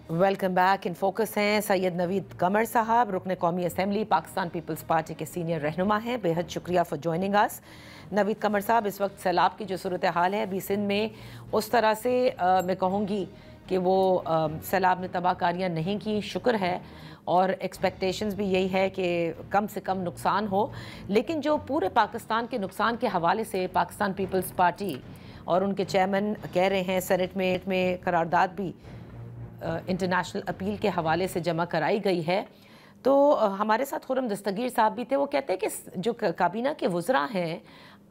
Welcome back. In focus हैं सैयद नवीद कमर साहब, रुकन कौमी असम्बली पाकिस्तान पीपल्स पार्टी के सीनियर रहनुमा हैं। बेहद शुक्रिया फॉर जॉइनिंग अस। नवीद कमर साहब, इस वक्त सैलाब की जो सूरत हाल है अभी सिंध में, उस तरह से मैं कहूँगी कि वो सैलाब ने तबाहकारियाँ नहीं की, शुक्र है, और एक्सपेक्टेशंस भी यही है कि कम से कम नुकसान हो। लेकिन जो पूरे पाकिस्तान के नुकसान के हवाले से पाकिस्तान पीपल्स पार्टी और उनके चेयरमैन कह रहे हैं, सेनेट में करारदाद भी इंटरनेशनल अपील के हवाले से जमा कराई गई है। तो हमारे साथ खुर्रम दस्तगीर साहब भी थे। वो कहते हैं कि जो काबीना के वज़रा हैं,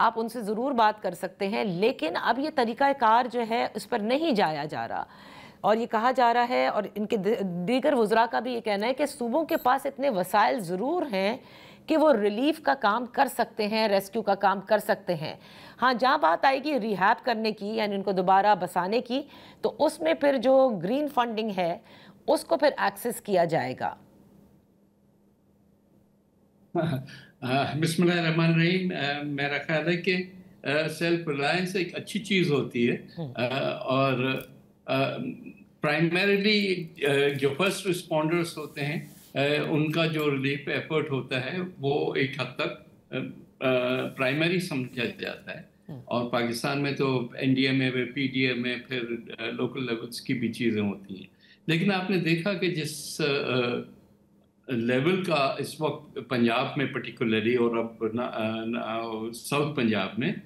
आप उनसे ज़रूर बात कर सकते हैं, लेकिन अब ये तरीक़ाकार जो है उस पर नहीं जाया जा रहा। और ये कहा जा रहा है, और इनके दीगर वज़रा का भी ये कहना है कि सूबों के पास इतने वसाइल ज़रूर हैं कि वो रिलीफ का काम कर सकते हैं, रेस्क्यू का काम कर सकते हैं। हाँ, जहाँ बात आएगी रिहैब करने की, यानी उनको दोबारा बसाने की, तो उसमें फिर जो ग्रीन फंडिंग है उसको फिर एक्सेस किया जाएगा। बिस्मिल्लाहिर्रहमानिर्रहीम। मेरा ख्याल है कि सेल्फ रिलायंस एक अच्छी चीज़ होती है, और प्राइमरीली जो फर्स्ट रिस्पॉन्डर्स होते हैं उनका जो रिलीफ एफर्ट होता है वो एक हद तक प्राइमरी समझा जाता है। और पाकिस्तान में तो एनडीए में, पीडीए में, फिर लोकल लेवल्स की भी चीज़ें होती हैं। लेकिन आपने देखा कि जिस लेवल का इस वक्त पंजाब में पर्टिकुलरली, और अब साउथ पंजाब में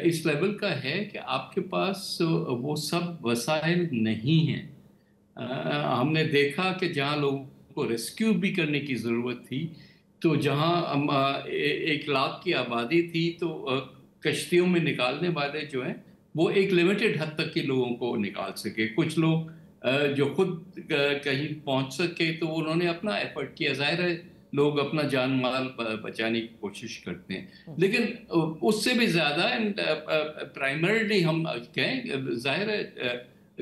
इस लेवल का है कि आपके पास वो सब वसाइल नहीं हैं। हमने देखा कि जहाँ लोगों को रेस्क्यू भी करने की ज़रूरत थी, तो जहाँ 1 लाख की आबादी थी, तो कश्तियों में निकालने वाले जो हैं वो एक लिमिटेड हद तक के लोगों को निकाल सके। कुछ लोग जो खुद कहीं पहुंच सके तो उन्होंने अपना एफर्ट किया। ज़ाहिर है लोग अपना जान माल बचाने की कोशिश करते हैं, लेकिन उससे भी ज़्यादा प्राइमरीली हम कहें, ज़ाहिर है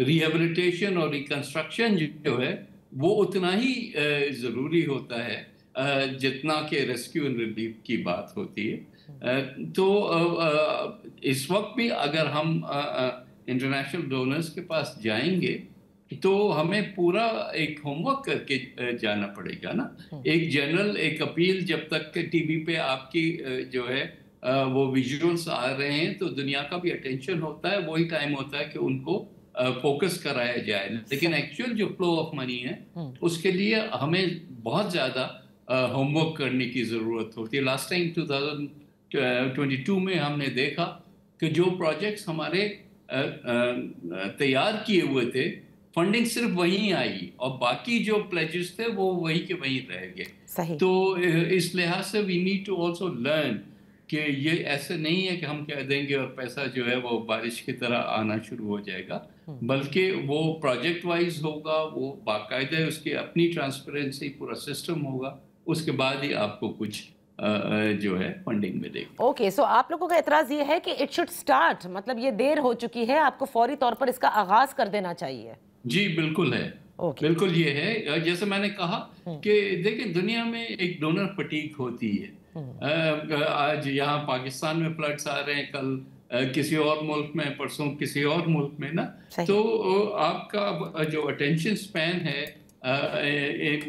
रिहेबिलिटेशन और रिकंस्ट्रक्शन जो है वो उतना ही ज़रूरी होता है जितना कि रेस्क्यू एंड रिलीफ की बात होती है। तो इस वक्त भी अगर हम इंटरनेशनल डोनर्स के पास जाएंगे तो हमें पूरा एक होमवर्क करके जाना पड़ेगा ना। एक जनरल एक अपील, जब तक के टीवी पे आपकी जो है वो विजुअल्स आ रहे हैं तो दुनिया का भी अटेंशन होता है, वही टाइम होता है कि उनको फोकस कराया जाए। लेकिन एक्चुअल जो फ्लो ऑफ मनी है उसके लिए हमें बहुत ज़्यादा होमवर्क करने की ज़रूरत होती है। लास्ट टाइम 2022 में हमने देखा कि जो प्रोजेक्ट्स हमारे तैयार किए हुए थे, फंडिंग सिर्फ वहीं आई और बाकी जो प्लेजेस थे वो वहीं के वहीं रह गए। तो इस लिहाज से we need to also learn कि ये ऐसे नहीं है कि हम कह देंगे और पैसा जो है वो बारिश की तरह आना शुरू हो जाएगा, बल्कि वो प्रोजेक्ट वाइज होगा, वो बाकायदा उसकी अपनी ट्रांसपेरेंसी, पूरा सिस्टम होगा, उसके बाद ही आपको कुछ जो है फंडिंग मिलेगी। ओके, सो आप लोगों का एतराज़ ये है कि इट शुड स्टार्ट, मतलब ये देर हो चुकी है, आपको फौरी तौर पर इसका आगाज कर देना चाहिए। जी बिल्कुल है, बिल्कुल ये है। जैसे मैंने कहा कि देखिए दुनिया में एक डोनर फटीक होती है। आज यहाँ पाकिस्तान में फ्लड्स आ रहे हैं, कल किसी और मुल्क में, परसों किसी और मुल्क में ना, तो आपका जो अटेंशन स्पैन है इन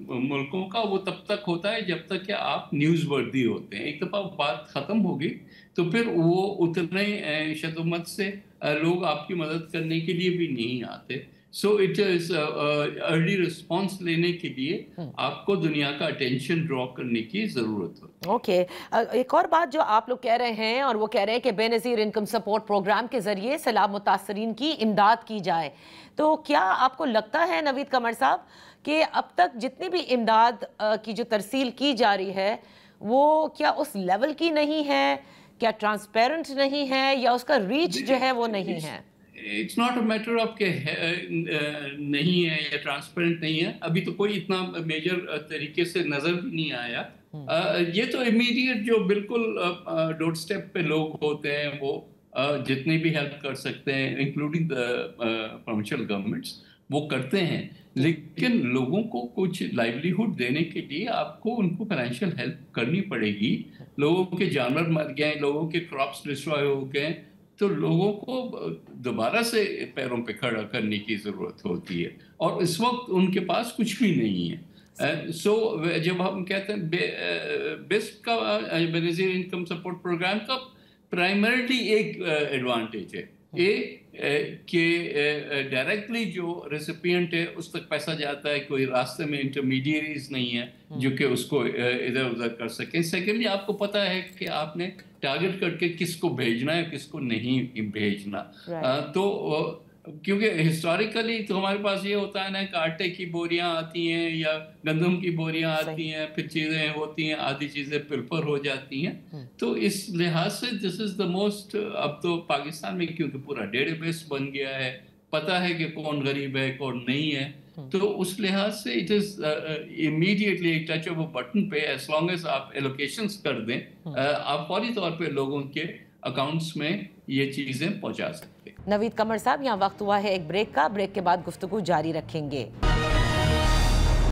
मुल्कों का वो तब तक होता है जब तक कि आप न्यूज़ वर्दी होते हैं। एक दफ़ा बात ख़त्म होगी तो फिर वो उतने शद्दत से लोग आपकी मदद करने के लिए भी नहीं आते। So it is early response लेने के लिए आपको दुनिया का अटेंशन ड्रॉ करने की ज़रूरत होती है। ओके, एक और बात जो आप लोग कह रहे हैं, और वो कह रहे हैं कि बेनज़ीर इनकम सपोर्ट प्रोग्राम के ज़रिए सैलाब मुतासरीन की इमदाद की जाए। तो क्या आपको लगता है नवीद कमर साहब कि अब तक जितनी भी इमदाद की जो तरसील की जा रही है वो क्या उस लेवल की नहीं है, क्या ट्रांसपेरेंट नहीं है, या उसका रीच जो है वो नहीं है? It's not a matter of के नहीं है या ट्रांसपेरेंट नहीं है। अभी तो कोई इतना मेजर तरीके से नजर भी नहीं आया। ये तो इमीडिएट जो बिल्कुल डोर स्टेप पे लोग होते हैं वो जितनी भी हेल्प कर सकते हैं, इंक्लूडिंग द प्रोविंशियल गवर्नमेंट्स, वो करते हैं। लेकिन लोगों को कुछ लाइवलीहुड देने के लिए आपको उनको फाइनेंशियल हेल्प करनी पड़ेगी। लोगों के जानवर मर गए, लोगों के क्रॉप्स डिस्ट्रॉय हो गए, तो लोगों को दोबारा से पैरों पे खड़ा करने की ज़रूरत होती है, और इस वक्त उनके पास कुछ भी नहीं है। सो जब हम कहते हैं बेस्ट का बेनिफिशियरी इनकम सपोर्ट प्रोग्राम का प्राइमरीली एक एडवांटेज है कि डायरेक्टली जो रेसिपिएंट है उस तक पैसा जाता है, कोई रास्ते में इंटरमीडिएरीज नहीं है जो कि उसको इधर उधर कर सकें। सेकेंडली आपको पता है कि आपने टारगेट करके किसको भेजना है किसको नहीं भेजना। तो क्योंकि हिस्टोरिकली तो हमारे पास ये होता है ना कि आटे की बोरियां आती हैं या गंदम की बोरियां आती हैं, फिर चीज़ें होती हैं, आधी चीज़ें पिलपर हो जाती हैं। तो इस लिहाज से दिस इज़ द मोस्ट, अब तो पाकिस्तान में क्योंकि पूरा डेटाबेस बन गया है, पता है कि कौन गरीब है कौन नहीं है, तो उस लिहाज से इट इज़ इमीडिएटली एक टच ऑफ अ बटन पे, एज लॉन्ग एज आप एलोकेशंस कर दें, आप फौरी तौर पे लोगों के अकाउंट्स में ये चीज़ें पहुंचा सकते हैं। नवीद कमर साहब, यहाँ वक्त हुआ है एक ब्रेक का। ब्रेक के बाद गुफ्तगू जारी रखेंगे।